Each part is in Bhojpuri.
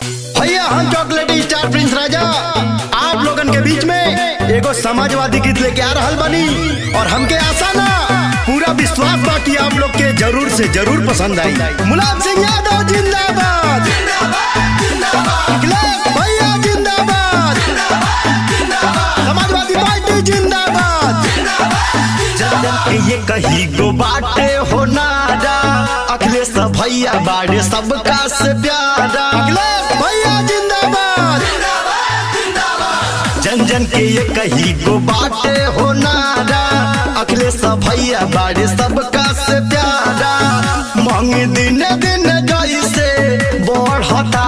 भैया हम चॉकलेटी स्टार प्रिंस राजा आप लोगन के बीच में एगो समाजवादी गीत लेके आ रहल बनी और हमके आशा ना पूरा विश्वास बा कि आप लोग के जरूर से जरूर पसंद आई। मुलायम सिंह यादव जिंदाबाद, अखिलेश भैया जिंदाबाद, समाजवादी पार्टी जिंदाबाद। ये कहीं गो बाटे हो नारा, अखिलेश भैया बाड़े सबका से प्यारा। अखिलेश भैया जिंदाबाद, जन जन के ये कहीं गो बाटे हो नारा, अखिलेश भैया बाड़े सबका से प्यारा। मांग दिन दिन जैसे बढ़ता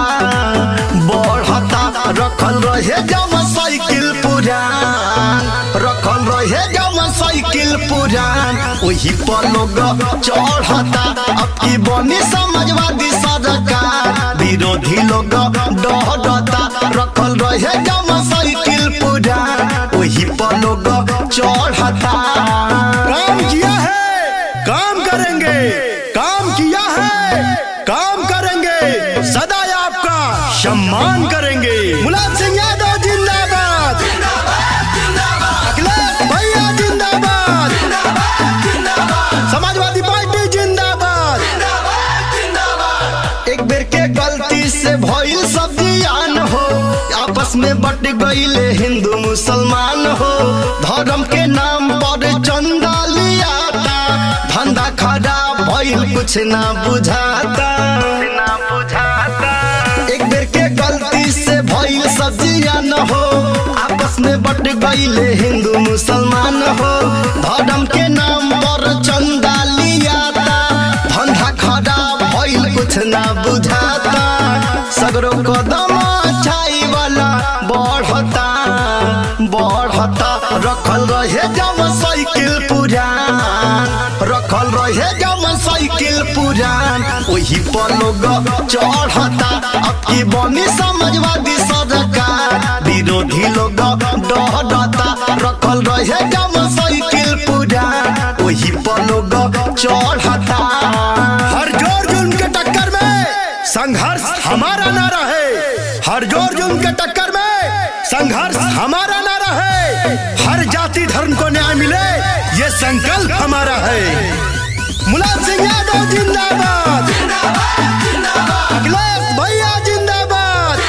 बढ़ता, रखल रहे जम साइकिल पुरान, रखल रहे जम साइकिल पुरान, वही पर लोग चढ़ता। अब की बनी समाजवादी सरकार, विरोधी लोग डरता। रखल रहे जम साइकिल पुरान, वही पर लोग चढ़ता। काम किया है काम करेंगे, काम किया है काम करेंगे, सदा आपका सम्मान करेंगे। मुलायम सिंह यादव जिंदाबाद, अखिलेश भैया जिंदाबाद, समाजवादी पार्टी जिंदाबाद। एक बेर के गलती से भइल सब जियान हो, आपस में बट गईले हिंदू मुसलमान हो। धर्म के नाम पर चंदा लियाता, धंधा खराब भइल कुछ ना बुझाता। एक बेर के गलती से भइल सब जियान हो, आपस में बट गईले हिंदू मुसलमान हो। धर्म के नाम पर चंदा लियाता, धंधा खराब भइल कुछ ना बुझाता। सगरो कदम छाई वाला बढ़ता बढ़ता, रखल रहे जम साइकिल पुरान, रखल रहे जम साइकिल पुरान, वही पर लोग चढ़ता। अब की बनी समाजवादी सरकार, विरोधी लोग डरता। रखल रहे जम साइकिल पुरान, वही पर लोग चढ़ता। हर जोर जुल्म के टक्कर में संघर्ष हमारा ना रहे, हर जोर जुल्म के टक्कर में संघर्ष हमारा ना रहे। हर जाति धर्म को न्याय मिले, ये संकल्प हमारा है। मुलायम सिंह यादव जिंदाबाद, अखिलेश भैया जिंदाबाद,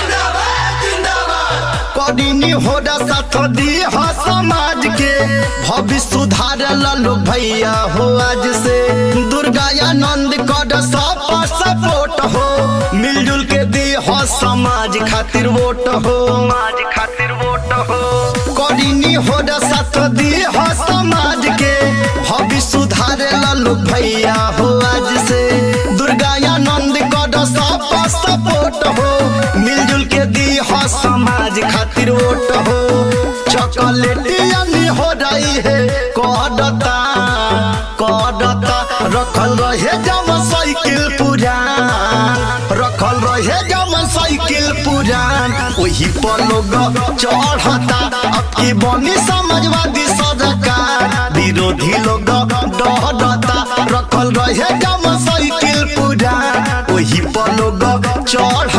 कौड़ी हो साथ दी हो समाज के, भविष्य सुधार लो भैया हो आज से। दुर्गानंद कर सपोर्ट हो, मिलजुल के दी हो समाज खातिर वोट हो, समाज खातिर वोट हो। कौड़ी हो साथ दी हो समाज के, भविष्य सुधार लो भैया हो आज से। दुर्गानंद कर सपोर्ट हो, मिलजुल के दी हो समाज खातिर वोट हो। चॉकलेटी हो रही है कदता कदता, रखल रहे जम साइकिल पुरान, रखल रहे जम साइकिल पुरान, वही पर लोग चढ़ता। अब की बनी समाजवादी सरकार, विरोधी लोग डरता। रखल रहे जम साइकिल पुरान, वही पर लोग चढ़ता।